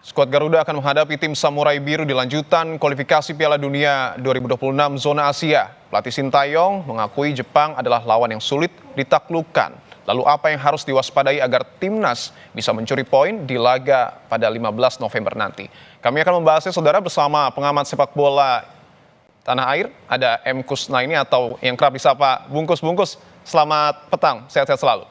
Skuad Garuda akan menghadapi tim Samurai Biru di lanjutan kualifikasi Piala Dunia 2026 zona Asia. Pelatih Sintayong mengakui Jepang adalah lawan yang sulit ditaklukkan. Lalu apa yang harus diwaspadai agar timnas bisa mencuri poin di laga pada 15 November nanti? Kami akan membahasnya saudara bersama pengamat sepak bola tanah air. Ada M. Kusnaini atau yang kerap disapa Bungkus. Bungkus, selamat petang, sehat-sehat selalu.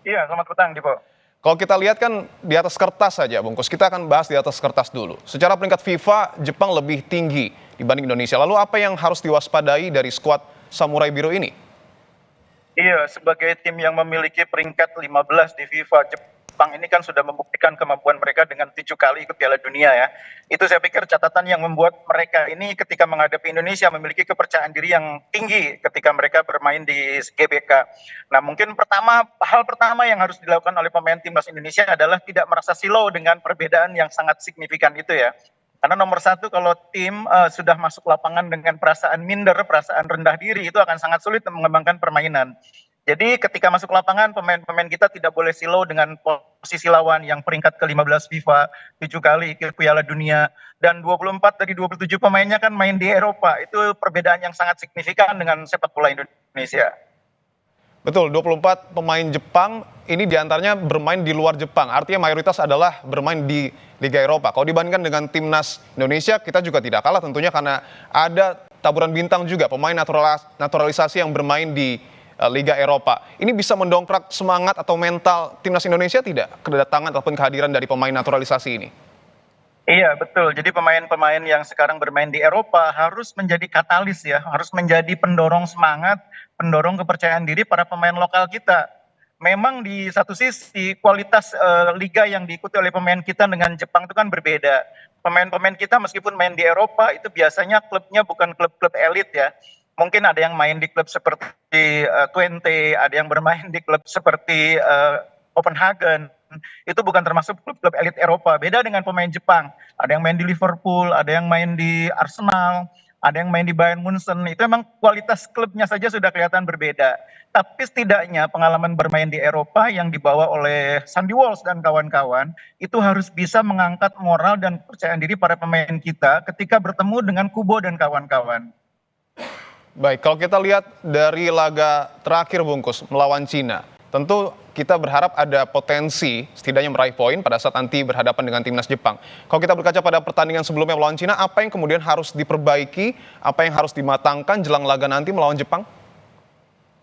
Iya, selamat petang, Dipo. Kalau kita lihat kan di atas kertas saja, Bungkus. Kita akan bahas di atas kertas dulu. Secara peringkat FIFA, Jepang lebih tinggi dibanding Indonesia. Lalu apa yang harus diwaspadai dari skuad Samurai Biru ini? Iya, sebagai tim yang memiliki peringkat 15 di FIFA, Jepang ini kan sudah membuktikan kemampuan mereka dengan 7 kali ikut Piala Dunia ya. Itu saya pikir catatan yang membuat mereka ini ketika menghadapi Indonesia memiliki kepercayaan diri yang tinggi ketika mereka bermain di GBK. Nah, mungkin hal pertama yang harus dilakukan oleh pemain timnas Indonesia adalah tidak merasa silau dengan perbedaan yang sangat signifikan itu ya. Karena nomor satu, kalau tim sudah masuk lapangan dengan perasaan minder, perasaan rendah diri, itu akan sangat sulit mengembangkan permainan. Jadi ketika masuk lapangan, pemain-pemain kita tidak boleh silau dengan posisi lawan yang peringkat ke-15 FIFA, 7 kali ke Piala Dunia, dan 24 dari 27 pemainnya kan main di Eropa. Itu perbedaan yang sangat signifikan dengan sepak bola Indonesia. Betul, 24 pemain Jepang ini diantaranya bermain di luar Jepang. Artinya mayoritas adalah bermain di Liga Eropa. Kalau dibandingkan dengan timnas Indonesia, kita juga tidak kalah tentunya karena ada taburan bintang juga, pemain naturalisasi yang bermain di Liga Eropa. Ini bisa mendongkrak semangat atau mental timnas Indonesia tidak? Kedatangan ataupun kehadiran dari pemain naturalisasi ini? Iya, betul. Jadi pemain-pemain yang sekarang bermain di Eropa harus menjadi katalis ya, harus menjadi pendorong semangat, pendorong kepercayaan diri para pemain lokal kita. Memang di satu sisi kualitas liga yang diikuti oleh pemain kita dengan Jepang itu kan berbeda. Pemain-pemain kita meskipun main di Eropa itu biasanya klubnya bukan klub-klub elit ya. Mungkin ada yang main di klub seperti Twente, ada yang bermain di klub seperti Copenhagen. Itu bukan termasuk klub-klub elit Eropa. Beda dengan pemain Jepang. Ada yang main di Liverpool, ada yang main di Arsenal, ada yang main di Bayern Munchen. Itu memang kualitas klubnya saja sudah kelihatan berbeda. Tapi setidaknya pengalaman bermain di Eropa yang dibawa oleh Sandy Walsh dan kawan-kawan itu harus bisa mengangkat moral dan kepercayaan diri para pemain kita ketika bertemu dengan Kubo dan kawan-kawan. Baik, kalau kita lihat dari laga terakhir Bungkus melawan Cina, tentu kita berharap ada potensi setidaknya meraih poin pada saat nanti berhadapan dengan timnas Jepang. Kalau kita berkaca pada pertandingan sebelumnya melawan Cina, apa yang kemudian harus diperbaiki, apa yang harus dimatangkan jelang laga nanti melawan Jepang?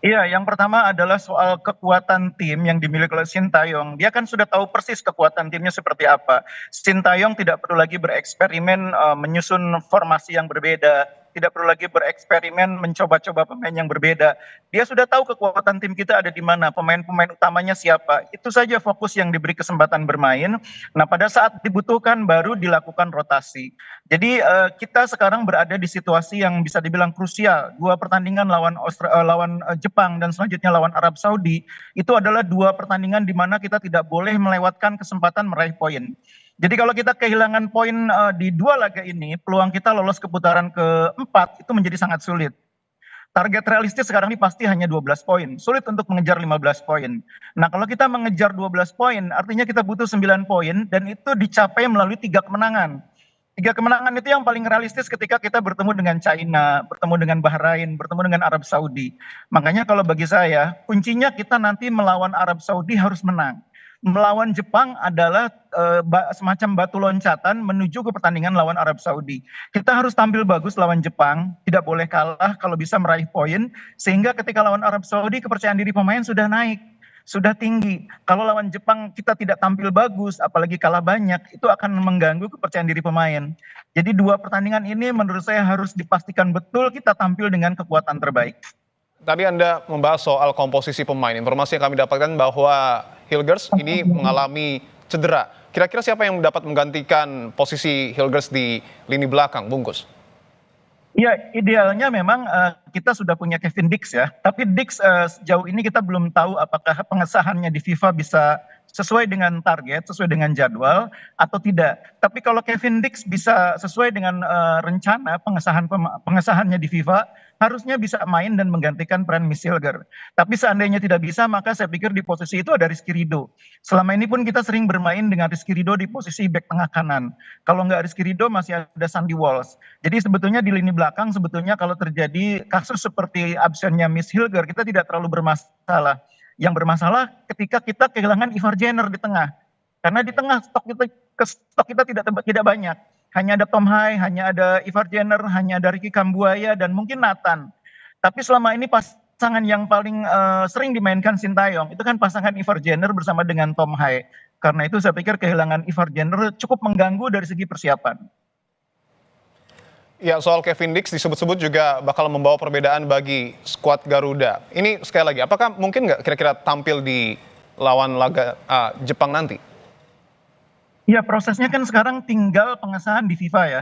Iya, yang pertama adalah soal kekuatan tim yang dimiliki oleh Sintayong. Dia kan sudah tahu persis kekuatan timnya seperti apa. Sintayong tidak perlu lagi bereksperimen menyusun formasi yang berbeda, tidak perlu lagi bereksperimen mencoba-coba pemain yang berbeda. Dia sudah tahu kekuatan tim kita ada di mana, pemain-pemain utamanya siapa. Itu saja fokus yang diberi kesempatan bermain. Nah, pada saat dibutuhkan baru dilakukan rotasi. Jadi kita sekarang berada di situasi yang bisa dibilang krusial. Dua pertandingan lawan Jepang dan selanjutnya lawan Arab Saudi itu adalah dua pertandingan di mana kita tidak boleh melewatkan kesempatan meraih poin. Jadi kalau kita kehilangan poin di dua laga ini, peluang kita lolos ke putaran keempat itu menjadi sangat sulit. Target realistis sekarang ini pasti hanya 12 poin. Sulit untuk mengejar 15 poin. Nah, kalau kita mengejar 12 poin, artinya kita butuh 9 poin dan itu dicapai melalui 3 kemenangan. 3 kemenangan itu yang paling realistis ketika kita bertemu dengan China, bertemu dengan Bahrain, bertemu dengan Arab Saudi. Makanya kalau bagi saya, kuncinya kita nanti melawan Arab Saudi harus menang. Melawan Jepang adalah semacam batu loncatan menuju ke pertandingan lawan Arab Saudi. Kita harus tampil bagus lawan Jepang, tidak boleh kalah kalau bisa meraih poin, sehingga ketika lawan Arab Saudi kepercayaan diri pemain sudah naik, sudah tinggi. Kalau lawan Jepang kita tidak tampil bagus, apalagi kalah banyak, itu akan mengganggu kepercayaan diri pemain. Jadi dua pertandingan ini menurut saya harus dipastikan betul kita tampil dengan kekuatan terbaik. Tadi Anda membahas soal komposisi pemain. Informasi yang kami dapatkan bahwa Hilgers ini mengalami cedera. Kira-kira siapa yang dapat menggantikan posisi Hilgers di lini belakang, Bungkus? Ya, idealnya memang kita sudah punya Kevin Dix ya. Tapi Dix sejauh ini kita belum tahu apakah pengesahannya di FIFA bisa sesuai dengan target, sesuai dengan jadwal atau tidak. Tapi kalau Kevin Dix bisa sesuai dengan rencana pengesahannya di FIFA, harusnya bisa main dan menggantikan peran Miss Hilger. Tapi seandainya tidak bisa, maka saya pikir di posisi itu ada Rizky Ridho. Selama ini pun kita sering bermain dengan Rizky Ridho di posisi back tengah kanan. Kalau nggak Rizky Ridho masih ada Sandy Walsh. Jadi sebetulnya di lini belakang sebetulnya kalau terjadi kasus seperti absennya Miss Hilger, kita tidak terlalu bermasalah. Yang bermasalah ketika kita kehilangan Ivar Jenner di tengah. Karena di tengah stok kita tidak banyak. Hanya ada Tom Hai, hanya ada Ivar Jenner, hanya ada Ricky Kambuaya, dan mungkin Nathan. Tapi selama ini pasangan yang paling sering dimainkan Sintayong, itu kan pasangan Ivar Jenner bersama dengan Tom Hai. Karena itu saya pikir kehilangan Ivar Jenner cukup mengganggu dari segi persiapan. Ya, soal Kevin Dix disebut-sebut juga bakal membawa perbedaan bagi skuad Garuda. Ini sekali lagi, apakah mungkin nggak kira-kira tampil di lawan laga Jepang nanti? Ya, prosesnya kan sekarang tinggal pengesahan di FIFA ya.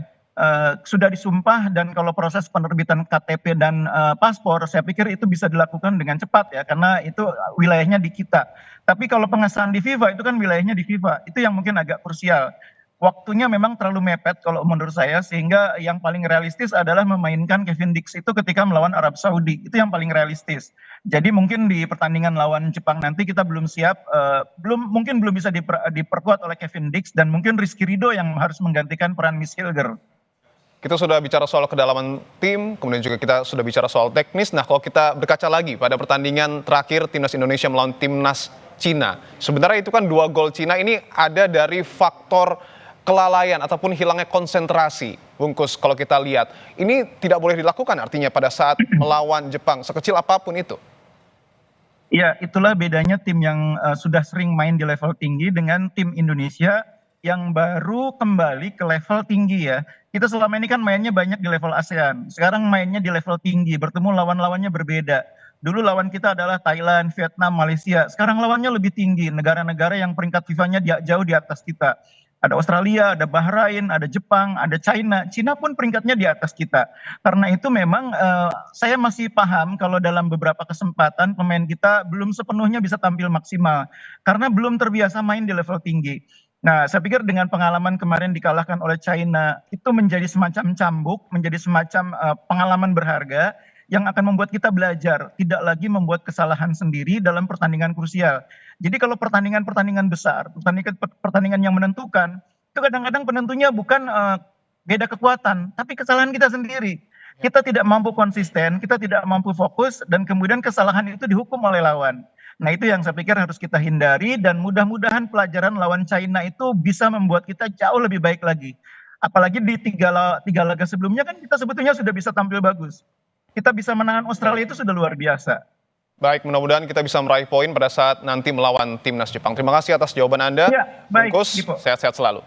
Sudah disumpah dan kalau proses penerbitan KTP dan paspor, saya pikir itu bisa dilakukan dengan cepat ya, karena itu wilayahnya di kita. Tapi kalau pengesahan di FIFA itu kan wilayahnya di FIFA, itu yang mungkin agak krusial. Waktunya memang terlalu mepet kalau menurut saya, sehingga yang paling realistis adalah memainkan Kevin Dix itu ketika melawan Arab Saudi. Itu yang paling realistis. Jadi mungkin di pertandingan lawan Jepang nanti kita belum siap, mungkin belum bisa diperkuat oleh Kevin Dix, dan mungkin Rizky Ridho yang harus menggantikan peran Miss Hilger. Kita sudah bicara soal kedalaman tim, kemudian juga kita sudah bicara soal teknis. Nah, kalau kita berkaca lagi pada pertandingan terakhir Timnas Indonesia melawan Timnas Cina, sebenarnya itu kan 2 gol Cina ini ada dari faktor kelalaian ataupun hilangnya konsentrasi. Bungkus, kalau kita lihat, ini tidak boleh dilakukan artinya pada saat melawan Jepang, sekecil apapun itu. Ya, itulah bedanya tim yang sudah sering main di level tinggi dengan tim Indonesia yang baru kembali ke level tinggi ya. Kita selama ini kan mainnya banyak di level ASEAN. Sekarang mainnya di level tinggi, bertemu lawan-lawannya berbeda. Dulu lawan kita adalah Thailand, Vietnam, Malaysia. Sekarang lawannya lebih tinggi, negara-negara yang peringkat FIFA-nya jauh di atas kita. Ada Australia, ada Bahrain, ada Jepang, ada China. China pun peringkatnya di atas kita. Karena itu memang saya masih paham kalau dalam beberapa kesempatan pemain kita belum sepenuhnya bisa tampil maksimal. Karena belum terbiasa main di level tinggi. Nah, saya pikir dengan pengalaman kemarin dikalahkan oleh China, itu menjadi semacam cambuk, menjadi semacam pengalaman berharga yang akan membuat kita belajar, tidak lagi membuat kesalahan sendiri dalam pertandingan krusial. Jadi kalau pertandingan-pertandingan besar, pertandingan yang menentukan, itu kadang-kadang penentunya bukan beda kekuatan, tapi kesalahan kita sendiri. Kita tidak mampu konsisten, kita tidak mampu fokus, dan kemudian kesalahan itu dihukum oleh lawan. Nah, itu yang saya pikir harus kita hindari, dan mudah-mudahan pelajaran lawan China itu bisa membuat kita jauh lebih baik lagi. Apalagi di tiga laga sebelumnya kan kita sebetulnya sudah bisa tampil bagus. Kita bisa menangkan Australia itu sudah luar biasa. Baik, mudah-mudahan kita bisa meraih poin pada saat nanti melawan Timnas Jepang. Terima kasih atas jawaban Anda. Ya, baik. Bungkus, sehat-sehat selalu.